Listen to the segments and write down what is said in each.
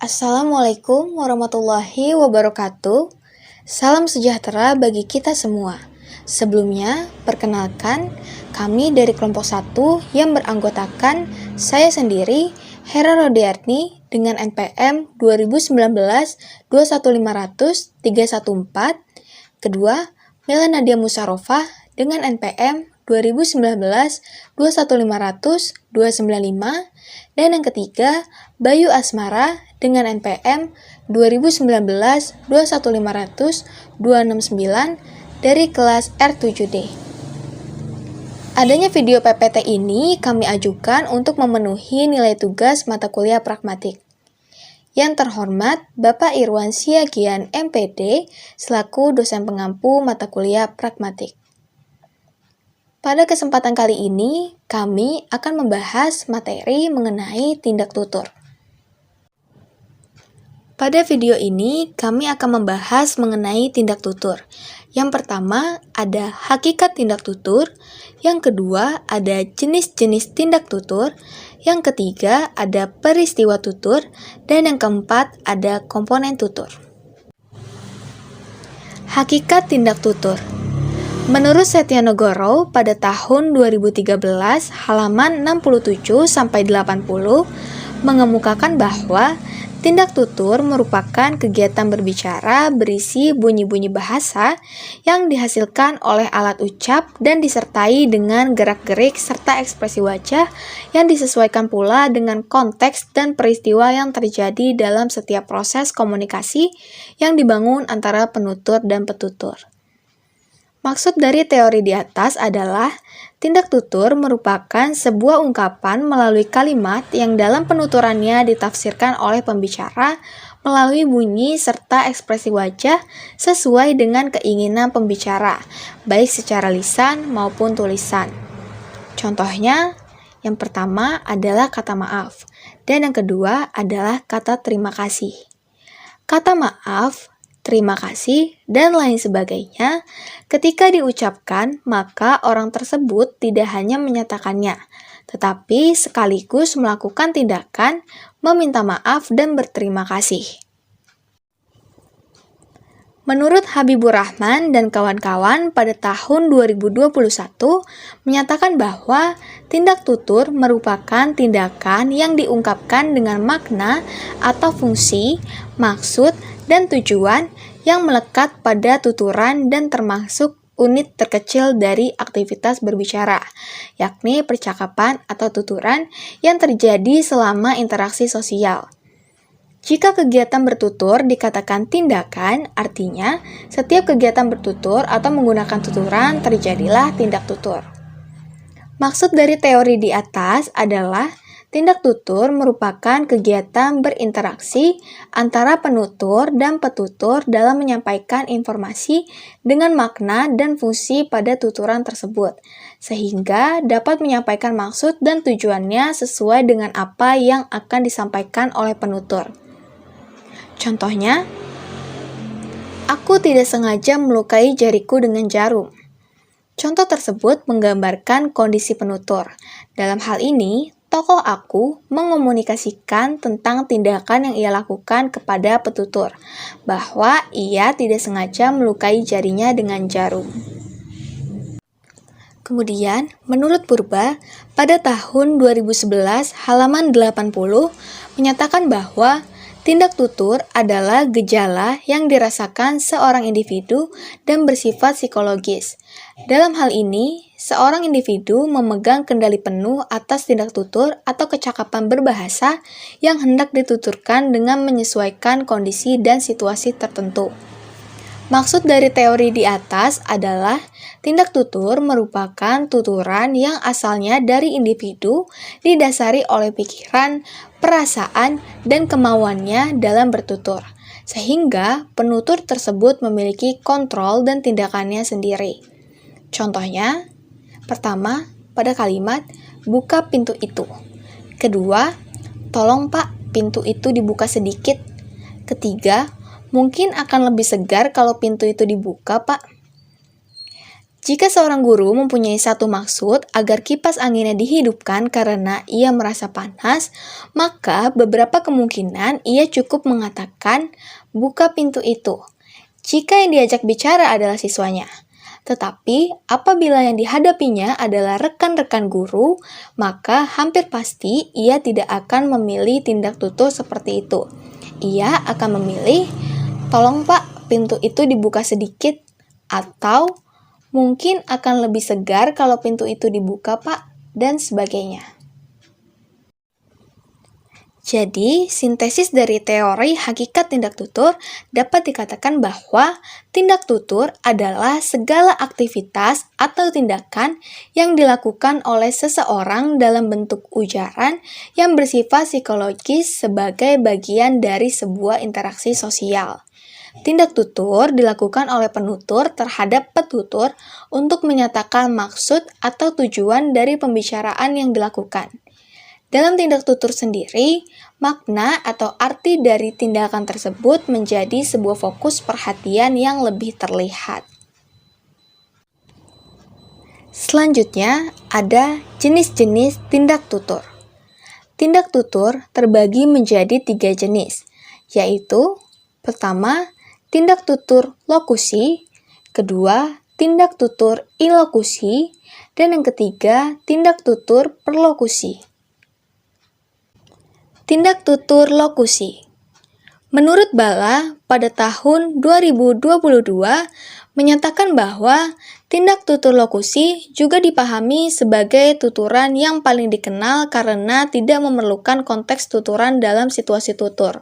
Assalamualaikum warahmatullahi wabarakatuh. Salam sejahtera bagi kita semua. Sebelumnya, perkenalkan, kami dari kelompok 1 yang beranggotakan saya sendiri, Hera Rodiarni dengan NPM 2019-21500-314. Kedua, Mila Nadia Musarofah dengan NPM 2019-21500-295. Dan yang ketiga, Bayu Asmara dengan NPM 2019-21500-269 dari kelas R7D. Adanya video PPT ini kami ajukan untuk memenuhi nilai tugas mata kuliah pragmatik. Yang terhormat Bapak Irwan Siagian MPD selaku dosen pengampu mata kuliah pragmatik. Pada kesempatan kali ini, kami akan membahas materi mengenai tindak tutur. Pada video ini, kami akan membahas mengenai tindak tutur. Yang pertama, ada hakikat tindak tutur. Yang kedua, ada jenis-jenis tindak tutur. Yang ketiga, ada peristiwa tutur. Dan yang keempat, ada komponen tutur. Hakikat tindak tutur. Menurut Setyanegoro pada tahun 2013 halaman 67-80 mengemukakan bahwa tindak tutur merupakan kegiatan berbicara berisi bunyi-bunyi bahasa yang dihasilkan oleh alat ucap dan disertai dengan gerak-gerik serta ekspresi wajah yang disesuaikan pula dengan konteks dan peristiwa yang terjadi dalam setiap proses komunikasi yang dibangun antara penutur dan petutur. Maksud dari teori di atas adalah tindak tutur merupakan sebuah ungkapan melalui kalimat yang dalam penuturannya ditafsirkan oleh pembicara melalui bunyi serta ekspresi wajah sesuai dengan keinginan pembicara, baik secara lisan maupun tulisan. Contohnya, yang pertama adalah kata maaf, dan yang kedua adalah kata terima kasih. Kata maaf, terima kasih, dan lain sebagainya, ketika diucapkan, maka orang tersebut tidak hanya menyatakannya, tetapi sekaligus melakukan tindakan meminta maaf dan berterima kasih. Menurut Habibur Rahman dan kawan-kawan pada tahun 2021 menyatakan bahwa tindak tutur merupakan tindakan yang diungkapkan dengan makna atau fungsi, maksud, dan tujuan yang melekat pada tuturan dan termasuk unit terkecil dari aktivitas berbicara, yakni percakapan atau tuturan yang terjadi selama interaksi sosial. Jika kegiatan bertutur dikatakan tindakan, artinya setiap kegiatan bertutur atau menggunakan tuturan terjadilah tindak tutur. Maksud dari teori di atas adalah tindak tutur merupakan kegiatan berinteraksi antara penutur dan petutur dalam menyampaikan informasi dengan makna dan fungsi pada tuturan tersebut, sehingga dapat menyampaikan maksud dan tujuannya sesuai dengan apa yang akan disampaikan oleh penutur. Contohnya, aku tidak sengaja melukai jariku dengan jarum. Contoh tersebut menggambarkan kondisi penutur. Dalam hal ini, tokoh aku mengomunikasikan tentang tindakan yang ia lakukan kepada petutur, bahwa ia tidak sengaja melukai jarinya dengan jarum. Kemudian, menurut Purba, pada tahun 2011 halaman 80 menyatakan bahwa tindak tutur adalah gejala yang dirasakan seorang individu dan bersifat psikologis. Dalam hal ini, seorang individu memegang kendali penuh atas tindak tutur atau kecakapan berbahasa yang hendak dituturkan dengan menyesuaikan kondisi dan situasi tertentu. Maksud dari teori di atas adalah tindak tutur merupakan tuturan yang asalnya dari individu didasari oleh pikiran, perasaan, dan kemauannya dalam bertutur, sehingga penutur tersebut memiliki kontrol dan tindakannya sendiri. Contohnya, pertama, pada kalimat, buka pintu itu. Kedua, tolong Pak, pintu itu dibuka sedikit. Ketiga, mungkin akan lebih segar kalau pintu itu dibuka, Pak. Jika seorang guru mempunyai satu maksud agar kipas anginnya dihidupkan karena ia merasa panas, maka beberapa kemungkinan ia cukup mengatakan, "Buka pintu itu," jika yang diajak bicara adalah siswanya. Tetapi, apabila yang dihadapinya adalah rekan-rekan guru, maka hampir pasti ia tidak akan memilih tindak tutur seperti itu. Ia akan memilih, "Tolong Pak, pintu itu dibuka sedikit," atau "Mungkin akan lebih segar kalau pintu itu dibuka, Pak," dan sebagainya. Jadi, sintesis dari teori hakikat tindak tutur dapat dikatakan bahwa tindak tutur adalah segala aktivitas atau tindakan yang dilakukan oleh seseorang dalam bentuk ujaran yang bersifat psikologis sebagai bagian dari sebuah interaksi sosial. Tindak tutur dilakukan oleh penutur terhadap petutur untuk menyatakan maksud atau tujuan dari pembicaraan yang dilakukan. Dalam tindak tutur sendiri, makna atau arti dari tindakan tersebut menjadi sebuah fokus perhatian yang lebih terlihat. Selanjutnya, ada jenis-jenis tindak tutur. Tindak tutur terbagi menjadi 3 jenis, yaitu pertama, tindak tutur lokusi, kedua, tindak tutur ilokusi, dan yang ketiga, tindak tutur perlokusi. Tindak tutur lokusi. Menurut Bala, pada tahun 2022 menyatakan bahwa tindak tutur lokusi juga dipahami sebagai tuturan yang paling dikenal karena tidak memerlukan konteks tuturan dalam situasi tutur.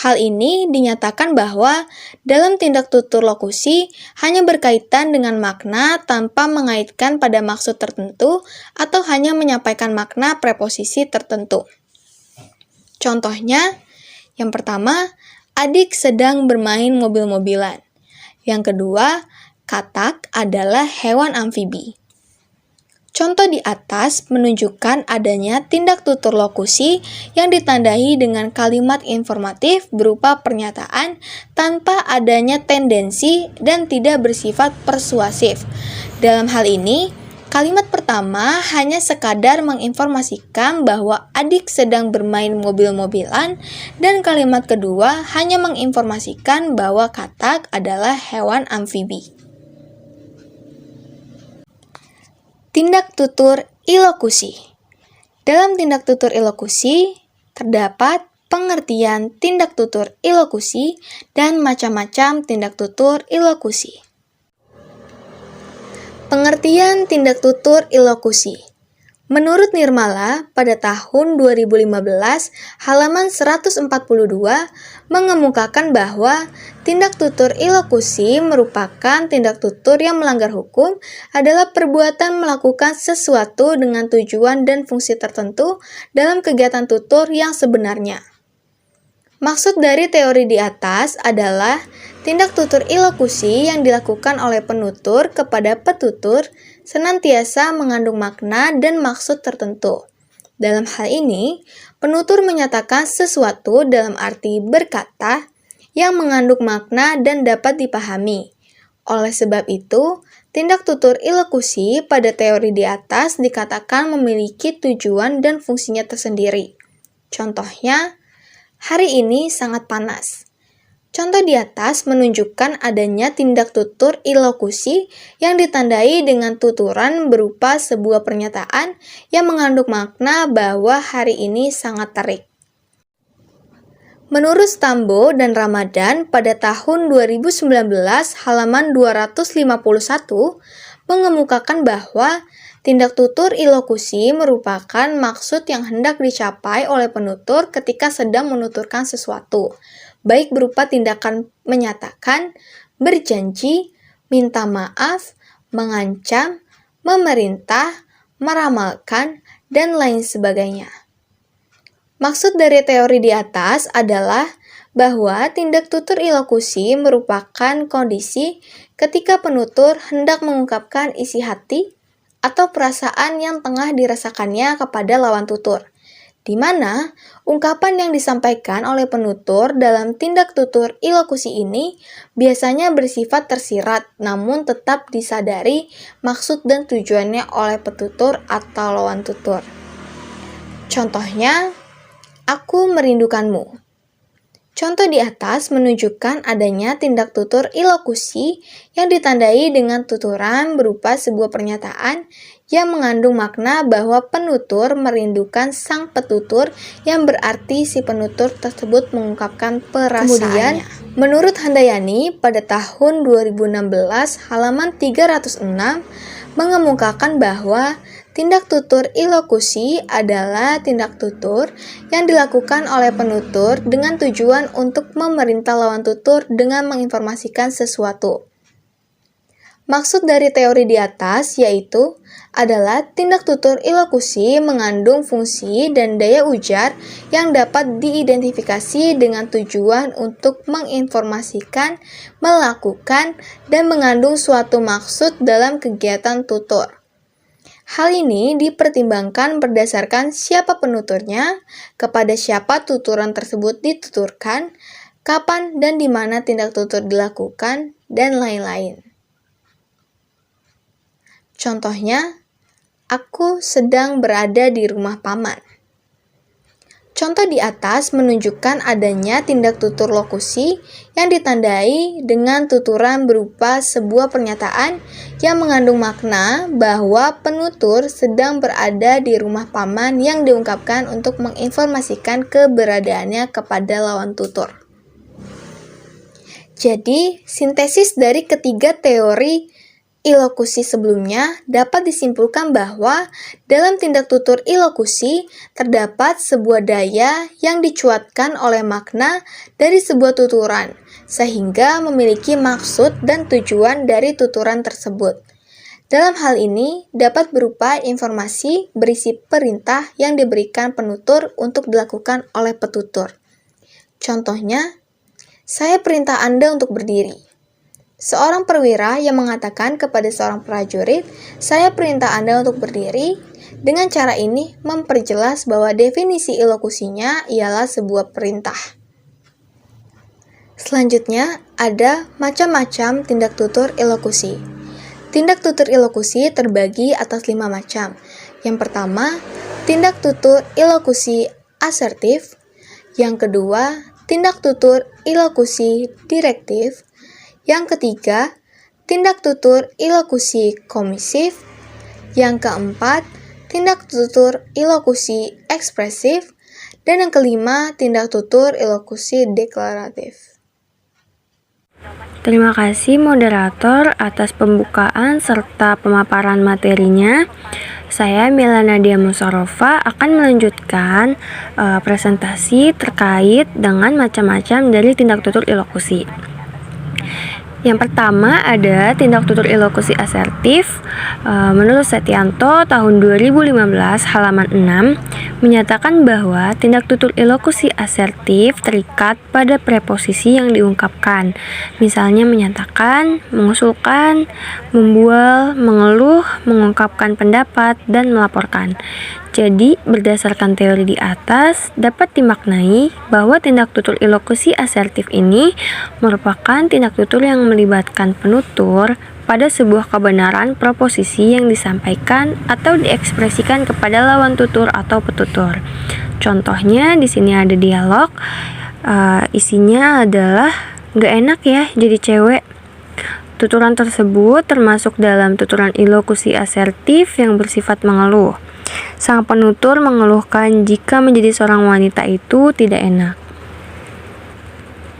Hal ini dinyatakan bahwa dalam tindak tutur lokusi hanya berkaitan dengan makna tanpa mengaitkan pada maksud tertentu atau hanya menyampaikan makna preposisi tertentu. Contohnya, yang pertama, adik sedang bermain mobil-mobilan. Yang kedua, katak adalah hewan amfibi. Contoh di atas menunjukkan adanya tindak tutur lokusi yang ditandai dengan kalimat informatif berupa pernyataan tanpa adanya tendensi dan tidak bersifat persuasif. Dalam hal ini, kalimat pertama hanya sekadar menginformasikan bahwa adik sedang bermain mobil-mobilan dan kalimat kedua hanya menginformasikan bahwa katak adalah hewan amfibi. Tindak tutur ilokusi. Dalam tindak tutur ilokusi, terdapat pengertian tindak tutur ilokusi dan macam-macam tindak tutur ilokusi. Pengertian tindak tutur ilokusi. Menurut Nirmala, pada tahun 2015, halaman 142 mengemukakan bahwa tindak tutur ilokusi merupakan tindak tutur yang melanggar hukum adalah perbuatan melakukan sesuatu dengan tujuan dan fungsi tertentu dalam kegiatan tutur yang sebenarnya. Maksud dari teori di atas adalah tindak tutur ilokusi yang dilakukan oleh penutur kepada petutur senantiasa mengandung makna dan maksud tertentu. Dalam hal ini, penutur menyatakan sesuatu dalam arti berkata yang mengandung makna dan dapat dipahami. Oleh sebab itu, tindak tutur ilokusi pada teori di atas dikatakan memiliki tujuan dan fungsinya tersendiri. Contohnya, hari ini sangat panas. Contoh di atas menunjukkan adanya tindak tutur ilokusi yang ditandai dengan tuturan berupa sebuah pernyataan yang mengandung makna bahwa hari ini sangat terik. Menurut Stambo dan Ramadan pada tahun 2019 halaman 251 mengemukakan bahwa tindak tutur ilokusi merupakan maksud yang hendak dicapai oleh penutur ketika sedang menuturkan sesuatu, baik berupa tindakan menyatakan, berjanji, minta maaf, mengancam, memerintah, meramalkan, dan lain sebagainya. Maksud dari teori di atas adalah bahwa tindak tutur ilokusi merupakan kondisi ketika penutur hendak mengungkapkan isi hati atau perasaan yang tengah dirasakannya kepada lawan tutur. di mana ungkapan yang disampaikan oleh penutur dalam tindak tutur ilokusi ini biasanya bersifat tersirat namun tetap disadari maksud dan tujuannya oleh petutur atau lawan tutur. Contohnya, aku merindukanmu. Contoh di atas menunjukkan adanya tindak tutur ilokusi yang ditandai dengan tuturan berupa sebuah pernyataan yang mengandung makna bahwa penutur merindukan sang petutur yang berarti si penutur tersebut mengungkapkan perasaannya. Kemudian, menurut Handayani pada tahun 2016 halaman 306 mengemukakan bahwa tindak tutur ilokusi adalah tindak tutur yang dilakukan oleh penutur dengan tujuan untuk memerintah lawan tutur dengan menginformasikan sesuatu. Maksud dari teori di atas yaitu adalah tindak tutur ilokusi mengandung fungsi dan daya ujar yang dapat diidentifikasi dengan tujuan untuk menginformasikan, melakukan, dan mengandung suatu maksud dalam kegiatan tutur. Hal ini dipertimbangkan berdasarkan siapa penuturnya, kepada siapa tuturan tersebut dituturkan, kapan dan di mana tindak tutur dilakukan, dan lain-lain. Contohnya, aku sedang berada di rumah paman. Contoh di atas menunjukkan adanya tindak tutur lokusi yang ditandai dengan tuturan berupa sebuah pernyataan yang mengandung makna bahwa penutur sedang berada di rumah paman yang diungkapkan untuk menginformasikan keberadaannya kepada lawan tutur. Jadi, sintesis dari ketiga teori ilokusi sebelumnya dapat disimpulkan bahwa dalam tindak tutur ilokusi terdapat sebuah daya yang dicuatkan oleh makna dari sebuah tuturan, sehingga memiliki maksud dan tujuan dari tuturan tersebut. Dalam hal ini dapat berupa informasi berisi perintah yang diberikan penutur untuk dilakukan oleh petutur. Contohnya, saya perintah Anda untuk berdiri. Seorang perwira yang mengatakan kepada seorang prajurit, saya perintah Anda untuk berdiri. Dengan cara ini memperjelas bahwa definisi ilokusinya ialah sebuah perintah. Selanjutnya, ada macam-macam tindak tutur ilokusi. Tindak tutur ilokusi terbagi atas 5 macam. Yang pertama, tindak tutur ilokusi asertif. Yang kedua, tindak tutur ilokusi direktif. Yang ketiga, tindak tutur ilokusi komisif. Yang keempat, tindak tutur ilokusi ekspresif. Dan yang kelima, tindak tutur ilokusi deklaratif. Terima kasih moderator atas pembukaan serta pemaparan materinya. Saya Mila Nadia Musarrofa akan melanjutkan presentasi terkait dengan macam-macam dari tindak tutur ilokusi. Yang pertama ada tindak tutur ilokusi asertif. Menurut Setianto tahun 2015 halaman 6 menyatakan bahwa tindak tutur ilokusi asertif terikat pada preposisi yang diungkapkan. Misalnya menyatakan, mengusulkan, membual, mengeluh, mengungkapkan pendapat, dan melaporkan. Jadi, berdasarkan teori di atas, dapat dimaknai bahwa tindak tutur ilokusi asertif ini merupakan tindak tutur yang melibatkan penutur pada sebuah kebenaran proposisi yang disampaikan atau diekspresikan kepada lawan tutur atau petutur. Contohnya, di sini ada dialog, isinya adalah, "Gak enak ya jadi cewek." Tuturan tersebut termasuk dalam tuturan ilokusi asertif yang bersifat mengeluh. Sang penutur mengeluhkan jika menjadi seorang wanita itu tidak enak.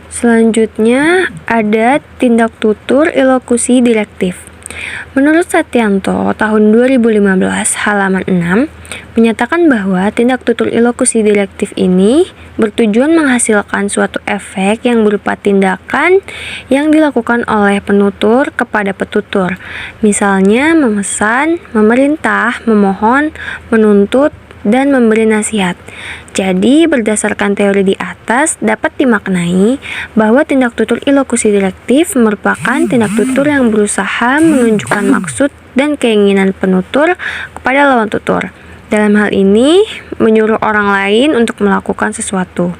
Selanjutnya ada tindak tutur ilokusi direktif. Menurut Setianto tahun 2015 halaman 6 menyatakan bahwa tindak tutur ilokusi direktif ini bertujuan menghasilkan suatu efek yang berupa tindakan yang dilakukan oleh penutur kepada petutur. Misalnya memesan, memerintah, memohon, menuntut, dan memberi nasihat. Jadi, berdasarkan teori di atas, dapat dimaknai bahwa tindak tutur ilokusi direktif merupakan tindak tutur yang berusaha menunjukkan maksud dan keinginan penutur kepada lawan tutur. Dalam hal ini, menyuruh orang lain untuk melakukan sesuatu.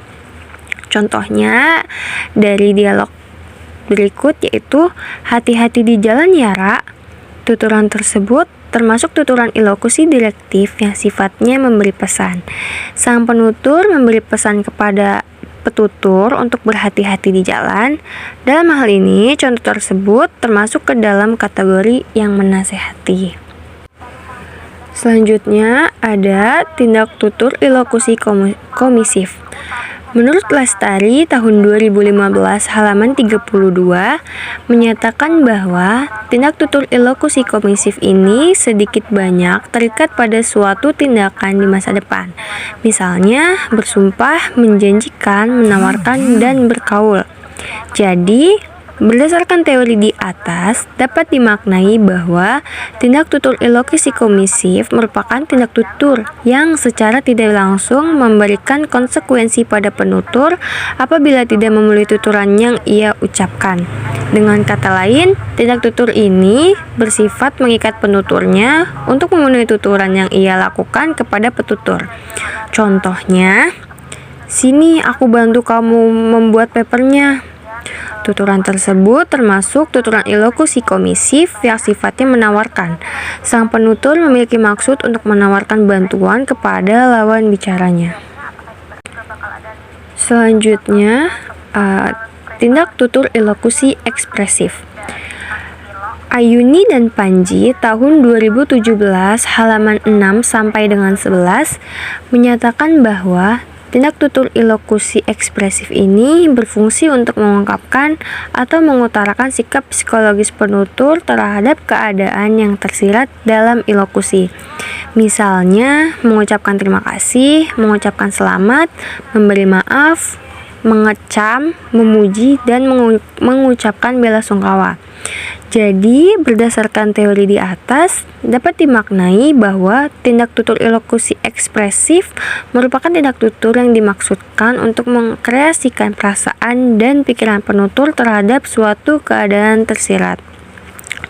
Contohnya dari dialog berikut yaitu, "Hati-hati di jalan ya, Ra." Tuturan tersebut termasuk tuturan ilokusi direktif yang sifatnya memberi pesan. Sang penutur memberi pesan kepada petutur untuk berhati-hati di jalan. Dalam hal ini, contoh tersebut termasuk ke dalam kategori yang menasehati. Selanjutnya ada tindak tutur ilokusi komisif. Menurut Lestari tahun 2015 halaman 32 menyatakan bahwa tindak tutur ilokusi komisif ini sedikit banyak terikat pada suatu tindakan di masa depan. Misalnya bersumpah, menjanjikan, menawarkan, dan berkaul. Jadi, berdasarkan teori di atas, dapat dimaknai bahwa tindak tutur ilokusi komisif merupakan tindak tutur yang secara tidak langsung memberikan konsekuensi pada penutur apabila tidak memenuhi tuturan yang ia ucapkan. Dengan kata lain, tindak tutur ini bersifat mengikat penuturnya untuk memenuhi tuturan yang ia lakukan kepada petutur. Contohnya, "Sini aku bantu kamu membuat papernya." Tuturan tersebut termasuk tuturan ilokusi komisif yang sifatnya menawarkan. Sang penutur memiliki maksud untuk menawarkan bantuan kepada lawan bicaranya. Selanjutnya, tindak tutur ilokusi ekspresif. Ayuni dan Panji tahun 2017 halaman 6 sampai dengan 11 menyatakan bahwa tindak tutur ilokusi ekspresif ini berfungsi untuk mengungkapkan atau mengutarakan sikap psikologis penutur terhadap keadaan yang tersirat dalam ilokusi. Misalnya, mengucapkan terima kasih, mengucapkan selamat, memberi maaf, mengecam, memuji, dan mengucapkan belasungkawa. Jadi, berdasarkan teori di atas, dapat dimaknai bahwa tindak tutur ilokusi ekspresif merupakan tindak tutur yang dimaksudkan untuk mengkreasikan perasaan dan pikiran penutur terhadap suatu keadaan tersirat.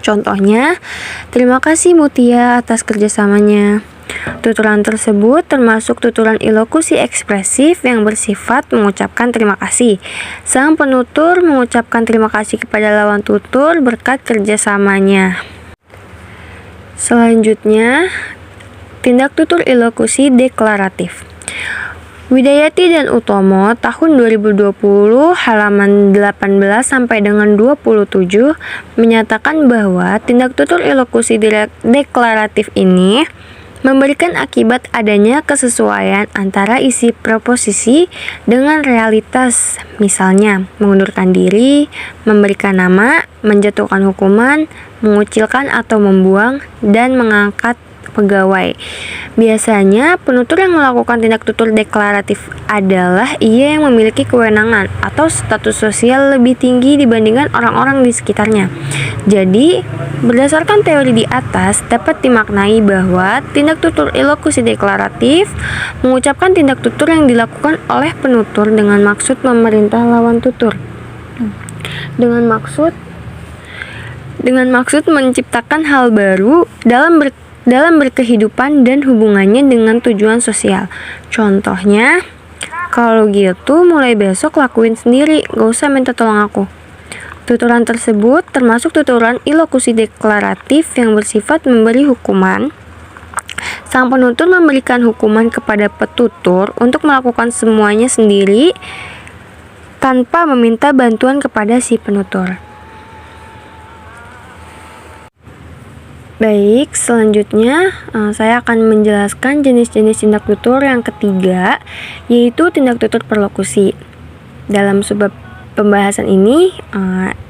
Contohnya, "Terima kasih Mutia atas kerjasamanya." Tuturan tersebut termasuk tuturan ilokusi ekspresif yang bersifat mengucapkan terima kasih. Sang penutur mengucapkan terima kasih kepada lawan tutur berkat kerjasamanya. Selanjutnya, tindak tutur ilokusi deklaratif. Widayati dan Utomo tahun 2020 halaman 18 sampai dengan 27 menyatakan bahwa tindak tutur ilokusi deklaratif ini memberikan akibat adanya kesesuaian antara isi proposisi dengan realitas, misalnya mengundurkan diri, memberikan nama, menjatuhkan hukuman, mengucilkan atau membuang, dan mengangkat pegawai. Biasanya, penutur yang melakukan tindak tutur deklaratif adalah ia yang memiliki kewenangan atau status sosial lebih tinggi dibandingkan orang-orang di sekitarnya. Jadi, berdasarkan teori di atas, dapat dimaknai bahwa tindak tutur ilokusi deklaratif mengucapkan tindak tutur yang dilakukan oleh penutur dengan maksud memerintah lawan tutur. Dengan maksud menciptakan hal baru dalam berkehidupan dan hubungannya dengan tujuan sosial. Contohnya, "Kalau gitu mulai besok lakuin sendiri, gak usah minta tolong aku." Tuturan tersebut termasuk tuturan ilokusi deklaratif yang bersifat memberi hukuman. Sang penutur memberikan hukuman kepada petutur untuk melakukan semuanya sendiri tanpa meminta bantuan kepada si penutur. Baik, selanjutnya saya akan menjelaskan jenis-jenis tindak tutur yang ketiga, yaitu tindak tutur perlokusi. Dalam subbab pembahasan ini,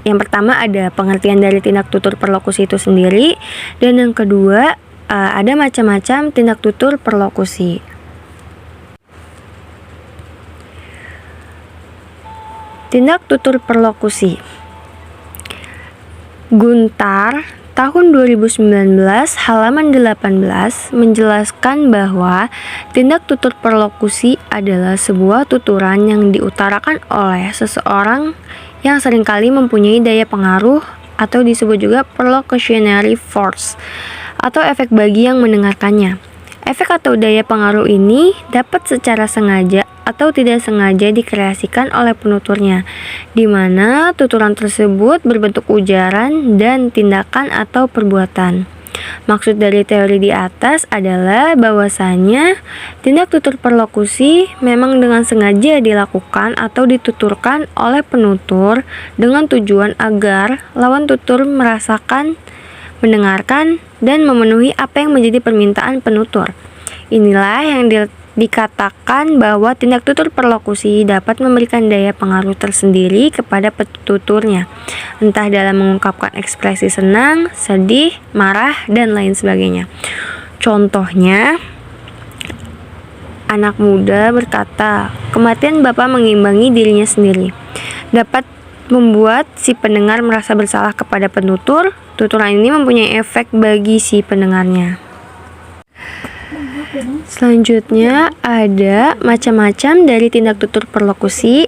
yang pertama ada pengertian dari tindak tutur perlokusi itu sendiri, dan yang kedua ada macam-macam tindak tutur perlokusi. Tindak tutur perlokusi. Guntar tahun 2019 halaman 18 menjelaskan bahwa tindak tutur perlokusi adalah sebuah tuturan yang diutarakan oleh seseorang yang seringkali mempunyai daya pengaruh atau disebut juga perlocutionary force atau efek bagi yang mendengarkannya. Efek atau daya pengaruh ini dapat secara sengaja atau tidak sengaja dikreasikan oleh penuturnya, di mana tuturan tersebut berbentuk ujaran dan tindakan atau perbuatan. Maksud dari teori di atas adalah bahwasanya tindak tutur perlokusi memang dengan sengaja dilakukan atau dituturkan oleh penutur dengan tujuan agar lawan tutur merasakan, mendengarkan, dan memenuhi apa yang menjadi permintaan penutur. Inilah yang dikatakan bahwa tindak tutur perlokusi dapat memberikan daya pengaruh tersendiri kepada penuturnya, entah dalam mengungkapkan ekspresi senang, sedih, marah, dan lain sebagainya. Contohnya, anak muda berkata, "Kematian Bapak mengimbangi dirinya sendiri." Dapat membuat si pendengar merasa bersalah kepada penutur. Tuturan ini mempunyai efek bagi si pendengarnya. Selanjutnya ada macam-macam dari tindak tutur perlokusi.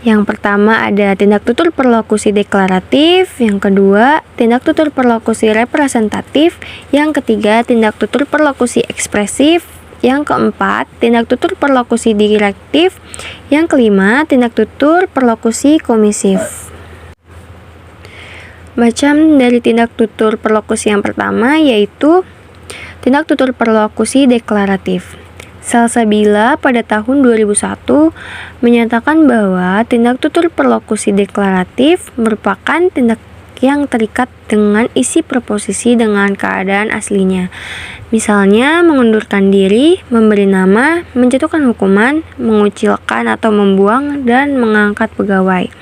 Yang pertama ada tindak tutur perlokusi deklaratif, yang kedua tindak tutur perlokusi representatif, yang ketiga tindak tutur perlokusi ekspresif, yang keempat tindak tutur perlokusi direktif, yang kelima tindak tutur perlokusi komisif. Macam dari tindak tutur perlokusi yang pertama yaitu tindak tutur perlokusi deklaratif. Salsabila pada tahun 2001 menyatakan bahwa tindak tutur perlokusi deklaratif merupakan tindak yang terikat dengan isi proposisi dengan keadaan aslinya. Misalnya mengundurkan diri, memberi nama, menjatuhkan hukuman, mengucilkan atau membuang, dan mengangkat pegawai.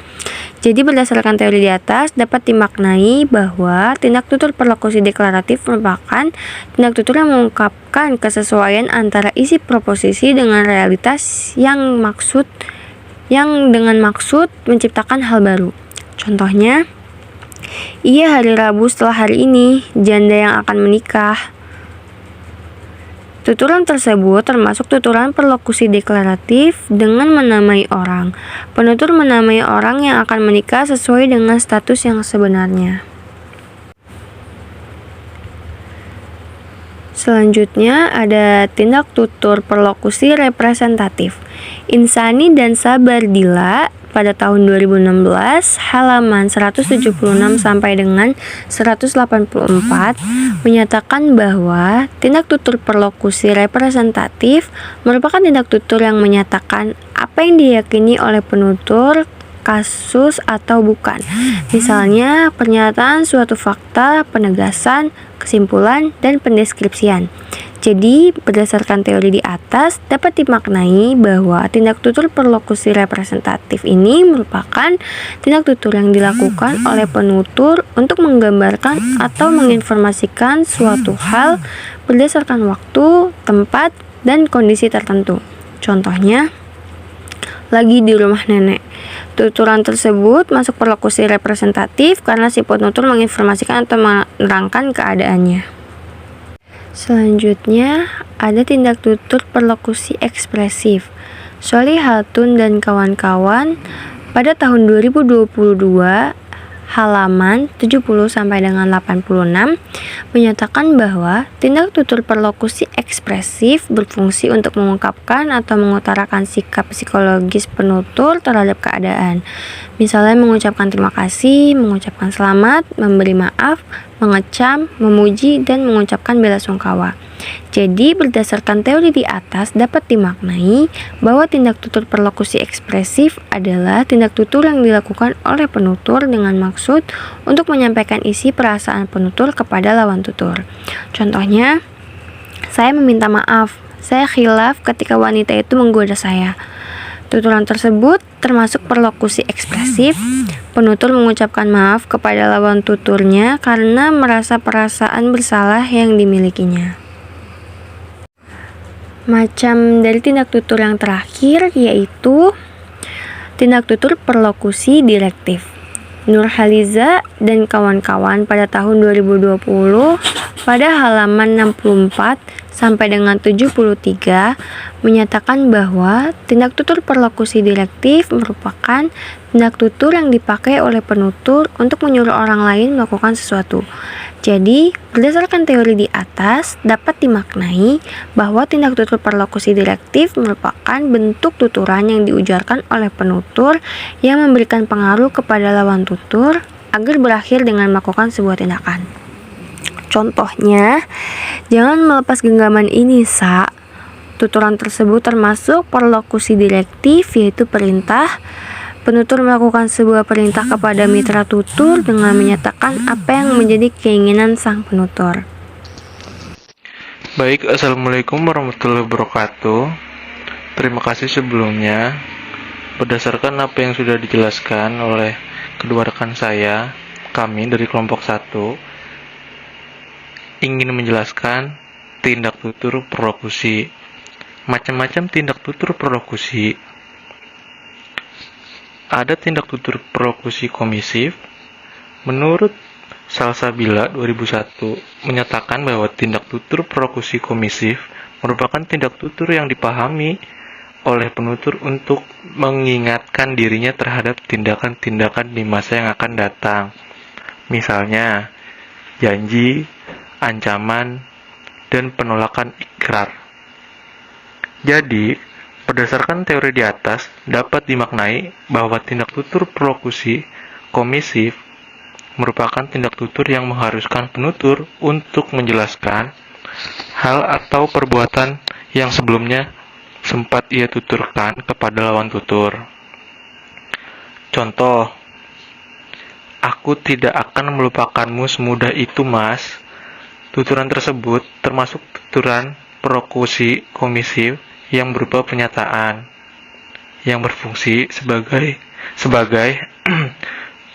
Jadi berdasarkan teori di atas dapat dimaknai bahwa tindak tutur perlokusi deklaratif merupakan tindak tutur yang mengungkapkan kesesuaian antara isi proposisi dengan realitas yang dengan maksud menciptakan hal baru. Contohnya, "Iya, hari Rabu setelah hari ini, janda yang akan menikah." Tuturan tersebut termasuk tuturan perlokusi deklaratif dengan menamai orang. Penutur menamai orang yang akan menikah sesuai dengan status yang sebenarnya. Selanjutnya ada tindak tutur perlokusi representatif. Insani dan Sabardila pada tahun 2016 halaman 176 sampai dengan 184 menyatakan bahwa tindak tutur perlokusi representatif merupakan tindak tutur yang menyatakan apa yang diyakini oleh penutur kasus atau bukan. Misalnya pernyataan suatu fakta, penegasan, kesimpulan, dan pendeskripsian. Jadi, berdasarkan teori di atas, dapat dimaknai bahwa tindak tutur perlokusi representatif ini merupakan tindak tutur yang dilakukan oleh penutur untuk menggambarkan atau menginformasikan suatu hal berdasarkan waktu, tempat, dan kondisi tertentu. Contohnya, lagi di rumah nenek. Tuturan tersebut masuk perlokusi representatif karena si penutur menginformasikan atau menerangkan keadaannya. Selanjutnya, ada tindak tutur perlokusi ekspresif. Solihatun dan kawan-kawan pada tahun 2022 halaman 70 sampai dengan 86 menyatakan bahwa tindak tutur perlokusi ekspresif berfungsi untuk mengungkapkan atau mengutarakan sikap psikologis penutur terhadap keadaan. Misalnya mengucapkan terima kasih, mengucapkan selamat, memberi maaf, mengecam, memuji, dan mengucapkan bela sungkawa. Jadi, berdasarkan teori di atas dapat dimaknai bahwa tindak tutur perlokusi ekspresif adalah tindak tutur yang dilakukan oleh penutur dengan maksud untuk menyampaikan isi perasaan penutur kepada lawan tutur. Contohnya, saya meminta maaf, saya khilaf ketika wanita itu menggoda saya. Tuturan tersebut termasuk perlokusi ekspresif. Penutur mengucapkan maaf kepada lawan tuturnya karena merasa perasaan bersalah yang dimilikinya. Macam dari tindak tutur yang terakhir yaitu tindak tutur perlokusi direktif. Nurhaliza dan kawan-kawan pada tahun 2020 pada halaman 64 sampai dengan 73 menyatakan bahwa tindak tutur perlokusi direktif merupakan tindak tutur yang dipakai oleh penutur untuk menyuruh orang lain melakukan sesuatu. Jadi, berdasarkan teori di atas, dapat dimaknai bahwa tindak tutur perlokusi direktif merupakan bentuk tuturan yang diujarkan oleh penutur yang memberikan pengaruh kepada lawan tutur agar berakhir dengan melakukan sebuah tindakan. Contohnya, jangan melepas genggaman ini, Sa. Tuturan tersebut termasuk perlokusi direktif, yaitu perintah. Penutur melakukan sebuah perintah kepada mitra tutur dengan menyatakan apa yang menjadi keinginan sang penutur. Baik, Assalamualaikum warahmatullahi wabarakatuh. Terima kasih sebelumnya. Berdasarkan apa yang sudah dijelaskan oleh kedua rekan saya, kami dari kelompok 1 ingin menjelaskan tindak tutur perlokusi. Macam-macam tindak tutur perlokusi. Ada tindak tutur perlokusi komisif. Menurut Salsabila 2001 menyatakan bahwa tindak tutur perlokusi komisif merupakan tindak tutur yang dipahami oleh penutur untuk mengingatkan dirinya terhadap tindakan-tindakan di masa yang akan datang. Misalnya, janji, ancaman, dan penolakan ikrar. Jadi, berdasarkan teori di atas, dapat dimaknai bahwa tindak tutur perlokusi komisif merupakan tindak tutur yang mengharuskan penutur untuk menjelaskan hal atau perbuatan yang sebelumnya sempat ia tuturkan kepada lawan tutur. Contoh, aku tidak akan melupakanmu semudah itu, Mas. Tuturan tersebut termasuk tuturan perlokusi komisif yang berupa pernyataan yang berfungsi sebagai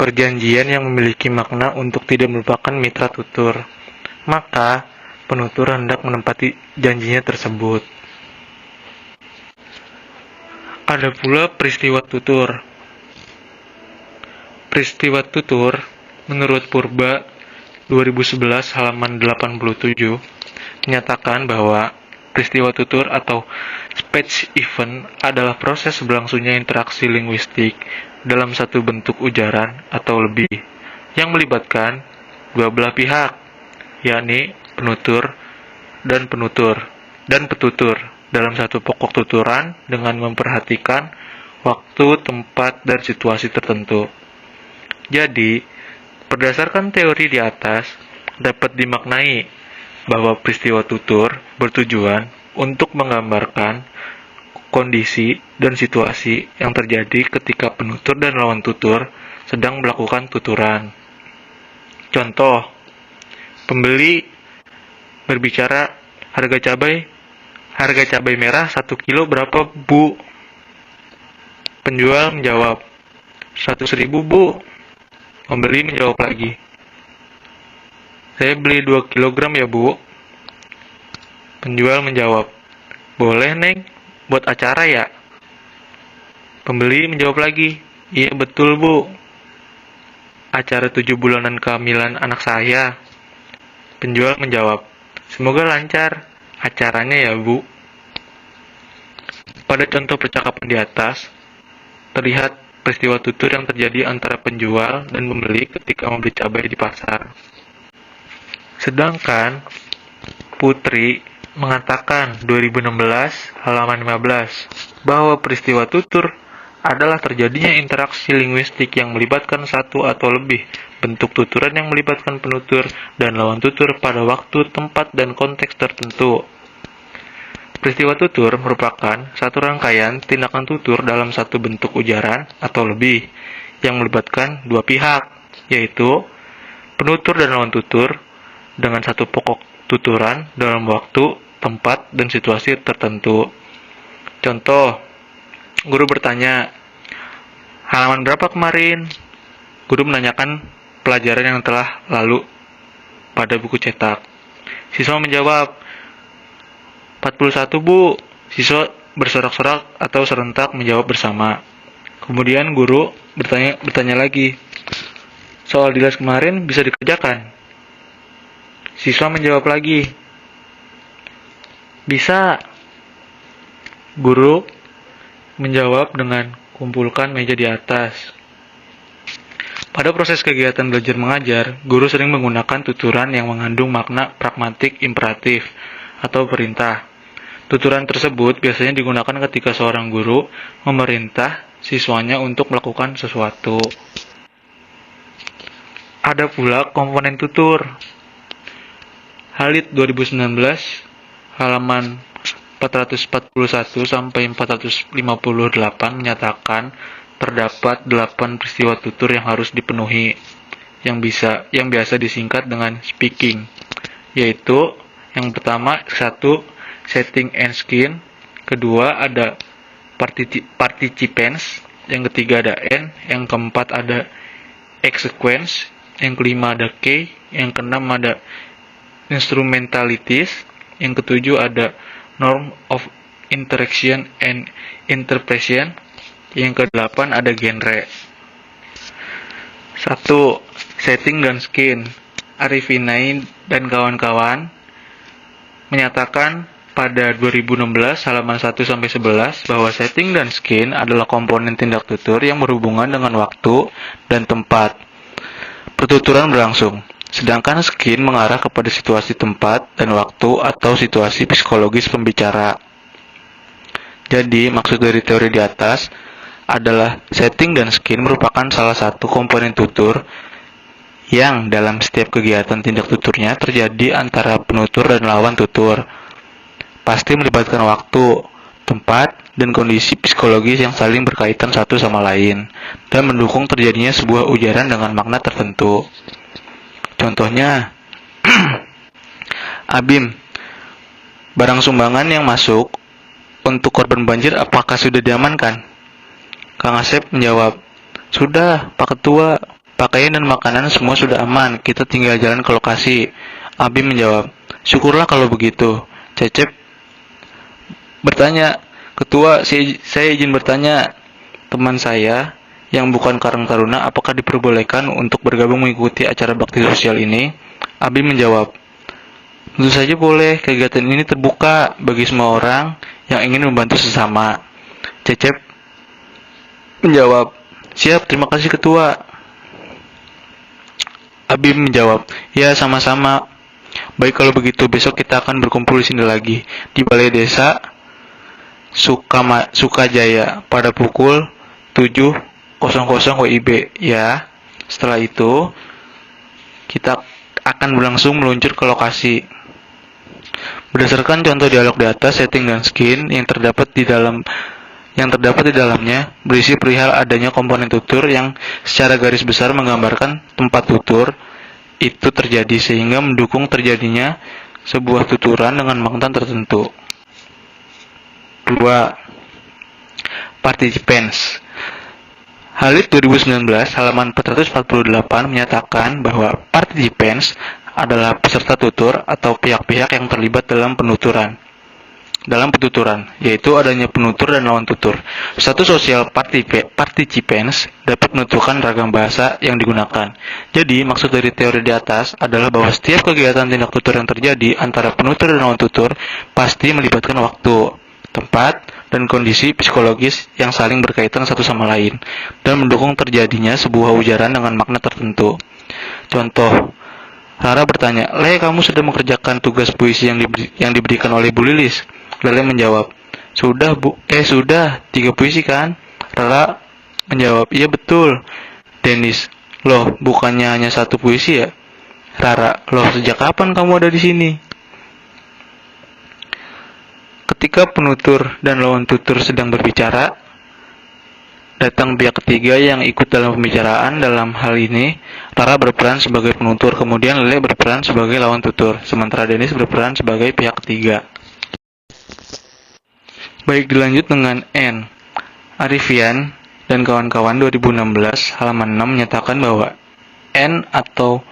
perjanjian yang memiliki makna untuk tidak melupakan mitra tutur. Maka, penutur hendak menepati janjinya tersebut. Ada pula peristiwa tutur. Peristiwa tutur, menurut Purba 2011 halaman 87, menyatakan bahwa peristiwa tutur atau speech event adalah proses berlangsungnya interaksi linguistik dalam satu bentuk ujaran atau lebih yang melibatkan dua belah pihak, yakni penutur dan petutur dalam satu pokok tuturan dengan memperhatikan waktu, tempat, dan situasi tertentu. Jadi, berdasarkan teori di atas, dapat dimaknai bahwa peristiwa tutur bertujuan untuk menggambarkan kondisi dan situasi yang terjadi ketika penutur dan lawan tutur sedang melakukan tuturan. Contoh, pembeli berbicara, harga cabai merah 1 kilo berapa, Bu? Penjual menjawab, 100.000, Bu. Pembeli menjawab lagi, saya beli 2 kilogram ya, Bu. Penjual menjawab, boleh, Neng, buat acara ya? Pembeli menjawab lagi, iya betul, Bu. Acara 7 bulanan kehamilan anak saya. Penjual menjawab, semoga lancar acaranya ya, Bu. Pada contoh percakapan di atas, terlihat peristiwa tutur yang terjadi antara penjual dan pembeli ketika membeli cabai di pasar. Sedangkan Putri mengatakan 2016 halaman 15 bahwa peristiwa tutur adalah terjadinya interaksi linguistik yang melibatkan satu atau lebih bentuk tuturan yang melibatkan penutur dan lawan tutur pada waktu, tempat, dan konteks tertentu. Peristiwa tutur merupakan satu rangkaian tindakan tutur dalam satu bentuk ujaran atau lebih yang melibatkan dua pihak, yaitu penutur dan lawan tutur dengan satu pokok tuturan dalam waktu, tempat, dan situasi tertentu. Contoh, guru bertanya, halaman berapa kemarin? Guru menanyakan pelajaran yang telah lalu pada buku cetak. Siswa menjawab, 41, Bu. Siswa bersorak-sorak atau serentak menjawab bersama. Kemudian guru bertanya lagi, soal di kelas kemarin bisa dikerjakan? Siswa menjawab lagi, Bisa. Guru menjawab dengan kumpulkan meja di atas. Pada proses kegiatan belajar mengajar, guru sering menggunakan tuturan yang mengandung makna pragmatik imperatif atau perintah. Tuturan tersebut biasanya digunakan ketika seorang guru memerintah siswanya untuk melakukan sesuatu. Ada pula komponen tutur. Halid 2019 halaman 441 sampai 458 menyatakan terdapat 8 peristiwa tutur yang harus dipenuhi yang biasa disingkat dengan speaking, yaitu yang pertama 1 setting and skin, kedua ada participants, yang ketiga ada and, yang keempat ada exequence, yang kelima ada key, yang keenam ada instrumentalities, yang ketujuh ada norm of interaction and interpretation, yang kedelapan ada genre. 1. Setting dan skin. Arifinain dan kawan-kawan menyatakan pada 2016 halaman 1-11 bahwa setting dan skin adalah komponen tindak tutur yang berhubungan dengan waktu dan tempat pertuturan berlangsung. Sedangkan skin mengarah kepada situasi tempat dan waktu atau situasi psikologis pembicara. Jadi, maksud dari teori di atas adalah setting dan skin merupakan salah satu komponen tutur yang dalam setiap kegiatan tindak tuturnya terjadi antara penutur dan lawan tutur. Pasti melibatkan waktu, tempat, dan kondisi psikologis yang saling berkaitan satu sama lain, dan mendukung terjadinya sebuah ujaran dengan makna tertentu. Contohnya, Abim, barang sumbangan yang masuk untuk korban banjir apakah sudah diamankan? Kang Asep menjawab, sudah, Pak Ketua, pakaian dan makanan semua sudah aman, kita tinggal jalan ke lokasi. Abim menjawab, syukurlah kalau begitu. Cecep bertanya, Ketua, saya izin bertanya, teman saya yang bukan Karang Taruna, apakah diperbolehkan untuk bergabung mengikuti acara bakti sosial ini? Abi menjawab, tentu saja boleh, kegiatan ini terbuka bagi semua orang yang ingin membantu sesama. Cecep menjawab, siap, terima kasih Ketua. Abi menjawab, ya sama-sama. Baik kalau begitu, besok kita akan berkumpul di sini lagi, di Balai Desa Sukajaya pada pukul 7.00 WIB ya. Setelah itu kita akan berlangsung meluncur ke lokasi. Berdasarkan contoh dialog di atas, setting dan skin yang terdapat di dalamnya berisi perihal adanya komponen tutur yang secara garis besar menggambarkan tempat tutur itu terjadi sehingga mendukung terjadinya sebuah tuturan dengan makna tertentu. 2. Participants. Halid 2019 halaman 448 menyatakan bahwa participants adalah peserta tutur atau pihak-pihak yang terlibat dalam penuturan. Yaitu adanya penutur dan lawan tutur. Status sosial participants dapat menentukan ragam bahasa yang digunakan. Jadi, maksud dari teori di atas adalah bahwa setiap kegiatan tindak tutur yang terjadi antara penutur dan lawan tutur pasti melibatkan waktu, tempat, dan kondisi psikologis yang saling berkaitan satu sama lain, dan mendukung terjadinya sebuah ujaran dengan makna tertentu. Contoh, Rara bertanya, Le, kamu sudah mengerjakan tugas puisi yang diberikan oleh Bu Lilis? Lele menjawab, sudah Bu, sudah, 3 puisi kan? Rara menjawab, iya betul. Dennis, loh, bukannya hanya 1 puisi ya? Rara, loh, sejak kapan kamu ada di sini? Ketika penutur dan lawan tutur sedang berbicara, datang pihak ketiga yang ikut dalam pembicaraan. Dalam hal ini, Rara berperan sebagai penutur, kemudian Lele berperan sebagai lawan tutur, sementara Dennis berperan sebagai pihak ketiga. Baik, dilanjut dengan N. Arifian dan kawan-kawan 2016 halaman 6 menyatakan bahwa N atau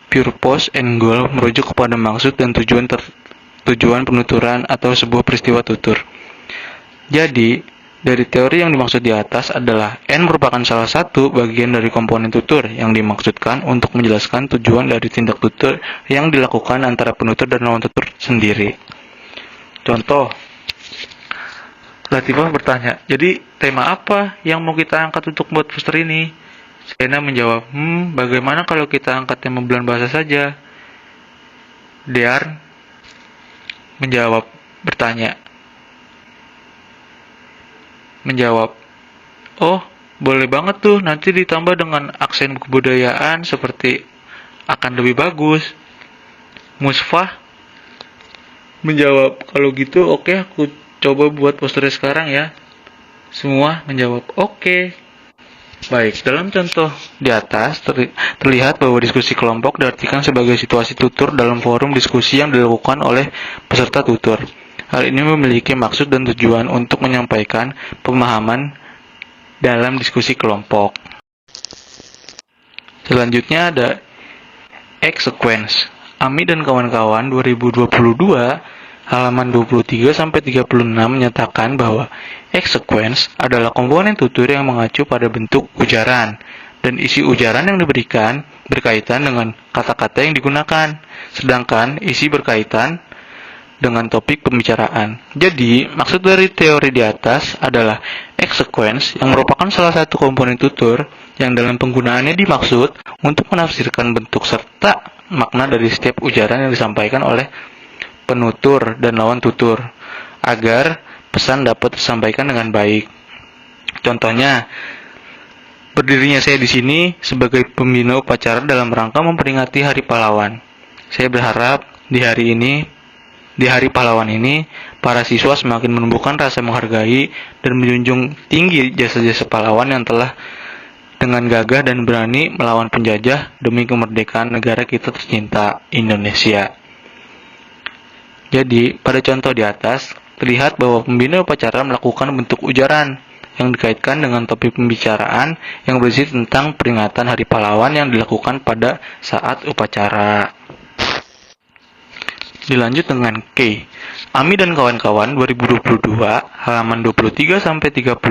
purpose and goal merujuk kepada maksud dan tujuan penuturan atau sebuah peristiwa tutur. Jadi, dari teori yang dimaksud di atas adalah N merupakan salah satu bagian dari komponen tutur yang dimaksudkan untuk menjelaskan tujuan dari tindak tutur yang dilakukan antara penutur dan lawan tutur sendiri. Contoh, Latifah bertanya, jadi tema apa yang mau kita angkat untuk buat poster ini? Sena menjawab, bagaimana kalau kita angkat tema bulan bahasa saja? Dear menjawab, oh, boleh banget tuh, nanti ditambah dengan aksen kebudayaan seperti akan lebih bagus. Musfah menjawab, kalau gitu oke, aku coba buat posternya sekarang ya. Semua menjawab, oke. Baik, dalam contoh di atas terlihat bahwa diskusi kelompok diartikan sebagai situasi tutur dalam forum diskusi yang dilakukan oleh peserta tutur. Hal ini memiliki maksud dan tujuan untuk menyampaikan pemahaman dalam diskusi kelompok. Selanjutnya ada Sequence. Ami dan kawan-kawan 2022 halaman 23-36 menyatakan bahwa Sequence adalah komponen tutur yang mengacu pada bentuk ujaran dan isi ujaran yang diberikan berkaitan dengan kata-kata yang digunakan, sedangkan isi berkaitan dengan topik pembicaraan. Jadi, maksud dari teori di atas adalah Sequence yang merupakan salah satu komponen tutur yang dalam penggunaannya dimaksud untuk menafsirkan bentuk serta makna dari setiap ujaran yang disampaikan oleh penutur dan lawan tutur agar pesan dapat disampaikan dengan baik. Contohnya, berdirinya saya di sini sebagai pembina upacara dalam rangka memperingati Hari Pahlawan. Saya berharap di Hari Pahlawan ini, para siswa semakin menumbuhkan rasa menghargai dan menjunjung tinggi jasa-jasa pahlawan yang telah dengan gagah dan berani melawan penjajah demi kemerdekaan negara kita tercinta, Indonesia. Jadi, pada contoh di atas, terlihat bahwa pembina upacara melakukan bentuk ujaran yang dikaitkan dengan topik pembicaraan yang berisi tentang peringatan Hari Pahlawan yang dilakukan pada saat upacara. Dilanjut dengan K. Ami dan kawan-kawan 2022 halaman 23-36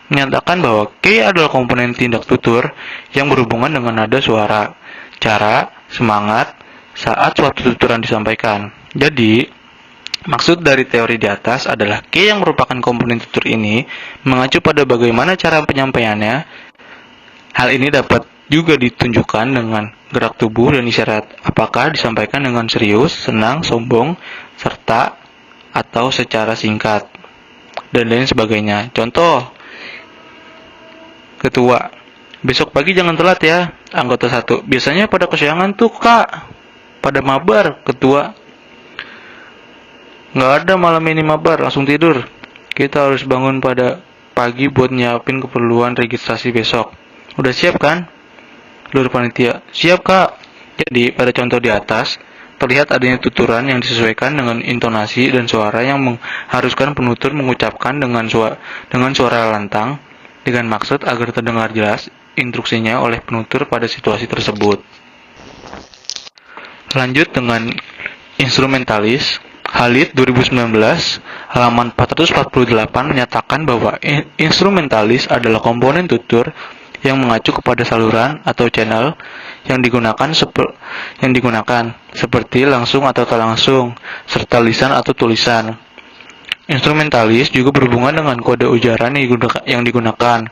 menyatakan bahwa K adalah komponen tindak tutur yang berhubungan dengan nada suara, cara, semangat saat suatu tuturan disampaikan. Jadi, maksud dari teori di atas adalah K yang merupakan komponen tutur ini mengacu pada bagaimana cara penyampaiannya. Hal ini dapat juga ditunjukkan dengan gerak tubuh dan isyarat, apakah disampaikan dengan serius, senang, sombong, serta atau secara singkat, dan lain sebagainya. Contoh, ketua, besok pagi jangan telat ya. Anggota 1, biasanya pada kesiangan tuh kak, pada mabar. Ketua, nggak ada malam ini mabar, langsung tidur. Kita harus bangun pada pagi buat nyiapin keperluan registrasi besok. Udah siap kan? Seluruh panitia, siap kak. Jadi, pada contoh di atas, terlihat adanya tuturan yang disesuaikan dengan intonasi dan suara yang mengharuskan penutur mengucapkan dengan suara lantang, dengan maksud agar terdengar jelas instruksinya oleh penutur pada situasi tersebut. Lanjut dengan instrumentalis. Khalid 2019 halaman 448 menyatakan bahwa instrumentalis adalah komponen tutur yang mengacu kepada saluran atau channel yang digunakan seperti langsung atau tak langsung, serta lisan atau tulisan. Instrumentalis juga berhubungan dengan kode ujaran yang digunakan,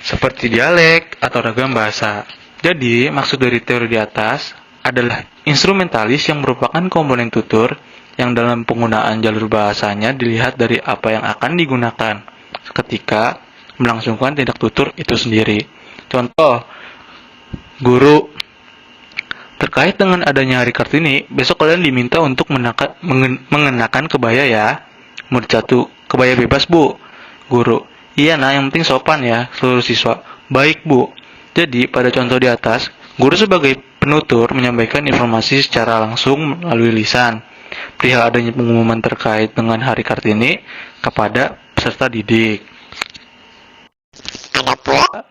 seperti dialek atau ragam bahasa. Jadi, maksud dari teori di atas adalah instrumentalis yang merupakan komponen tutur yang dalam penggunaan jalur bahasanya dilihat dari apa yang akan digunakan ketika melangsungkan tindak tutur itu sendiri. Contoh, guru, terkait dengan adanya Hari Kartini, besok kalian diminta untuk mengenakan kebaya ya. Murid 1, kebaya bebas bu. Guru, iya nah, yang penting sopan ya. Seluruh siswa, baik bu. Jadi, pada contoh di atas, guru sebagai penutur menyampaikan informasi secara langsung melalui lisan perihal adanya pengumuman terkait dengan Hari Kartini kepada peserta didik. Ada pula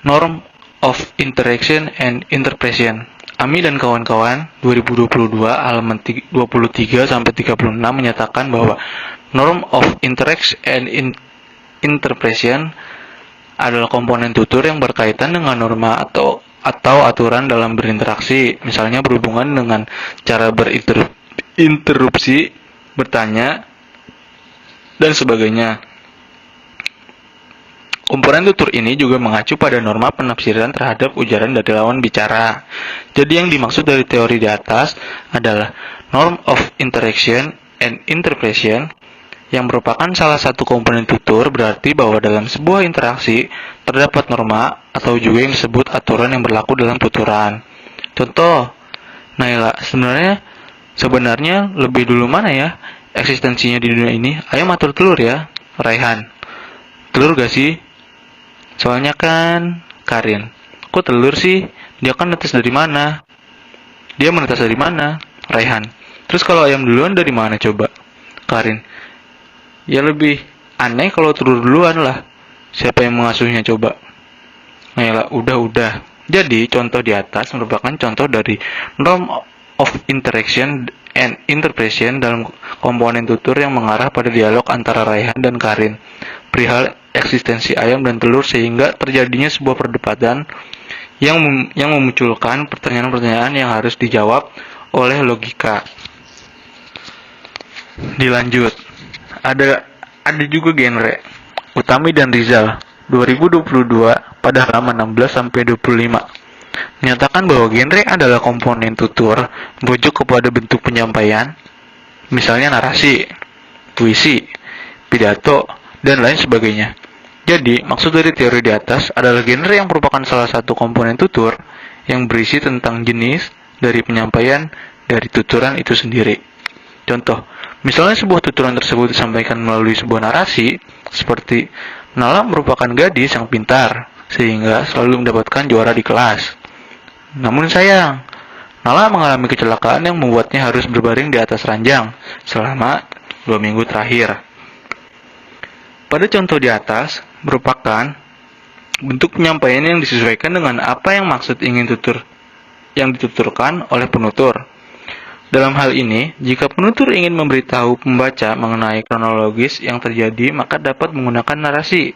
Norm of Interaction and Interpretation. Ami dan kawan-kawan 2022 halaman 23-36 menyatakan bahwa Norm of Interaction and Interpretation adalah komponen tutur yang berkaitan dengan norma atau aturan dalam berinteraksi, misalnya berhubungan dengan cara berinterupsi, bertanya, dan sebagainya. Komponen tutur ini juga mengacu pada norma penafsiran terhadap ujaran dari lawan bicara. Jadi yang dimaksud dari teori di atas adalah norm of interaction and interpretation, yang merupakan salah satu komponen tutur, berarti bahwa dalam sebuah interaksi terdapat norma atau juga yang disebut aturan yang berlaku dalam tuturan. Contoh, Naila, sebenarnya lebih dulu mana ya eksistensinya di dunia ini, ayam atau telur ya? Raihan, telur gak sih? Soalnya kan Karin, kok telur sih? Dia kan netes dari mana? Dia menetas dari mana? Raihan, terus kalau ayam duluan dari mana coba? Karin, ya lebih aneh kalau telur duluan lah. Siapa yang mengasuhnya coba? Naila, udah. Jadi contoh di atas merupakan contoh dari norm of interaction and interpretation dalam komponen tutur yang mengarah pada dialog antara Raihan dan Karin perihal eksistensi ayam dan telur, sehingga terjadinya sebuah perdebatan yang memunculkan pertanyaan-pertanyaan yang harus dijawab oleh logika. Dilanjut, ada juga genre Utami dan Rizal 2022 pada halaman 16-25 menyatakan bahwa genre adalah komponen tutur merujuk kepada bentuk penyampaian, misalnya narasi, puisi, pidato, dan lain sebagainya. Jadi, maksud dari teori di atas adalah genre yang merupakan salah satu komponen tutur yang berisi tentang jenis dari penyampaian dari tuturan itu sendiri. Contoh, misalnya sebuah tuturan tersebut disampaikan melalui sebuah narasi, seperti Nala merupakan gadis yang pintar, sehingga selalu mendapatkan juara di kelas. Namun sayang, Nala mengalami kecelakaan yang membuatnya harus berbaring di atas ranjang selama 2 minggu terakhir. Pada contoh di atas, merupakan bentuk penyampaian yang disesuaikan dengan apa yang yang dituturkan oleh penutur. Dalam hal ini, jika penutur ingin memberitahu pembaca mengenai kronologis yang terjadi, maka dapat menggunakan narasi.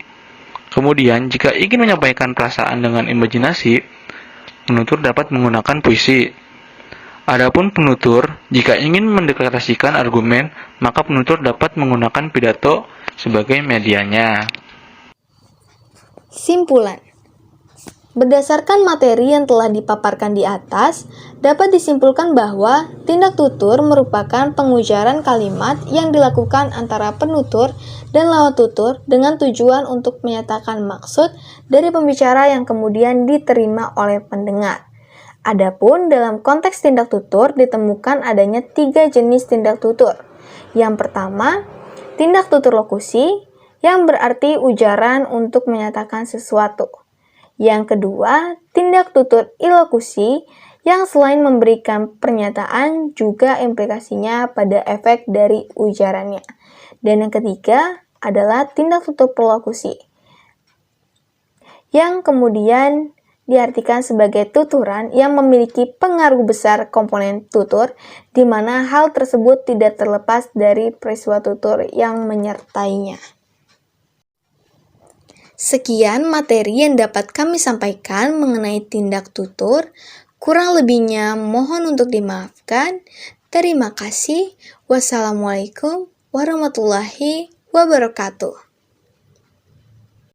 Kemudian, jika ingin menyampaikan perasaan dengan imajinasi, penutur dapat menggunakan puisi. Adapun penutur, jika ingin mendeklarasikan argumen, maka penutur dapat menggunakan pidato sebagai medianya. Simpulan. Berdasarkan materi yang telah dipaparkan di atas, dapat disimpulkan bahwa tindak tutur merupakan pengujaran kalimat yang dilakukan antara penutur dan lawan tutur dengan tujuan untuk menyatakan maksud dari pembicara yang kemudian diterima oleh pendengar. Adapun dalam konteks tindak tutur ditemukan adanya 3 jenis tindak tutur. Yang pertama, tindak tutur lokusi, yang berarti ujaran untuk menyatakan sesuatu. Yang kedua, tindak tutur ilokusi, yang selain memberikan pernyataan juga implikasinya pada efek dari ujarannya. Dan yang ketiga adalah tindak tutur prolokusi, yang kemudian diartikan sebagai tuturan yang memiliki pengaruh besar komponen tutur, di mana hal tersebut tidak terlepas dari peristiwa tutur yang menyertainya. Sekian materi yang dapat kami sampaikan mengenai tindak tutur. Kurang lebihnya mohon untuk dimaafkan. Terima kasih. Wassalamualaikum warahmatullahi wabarakatuh.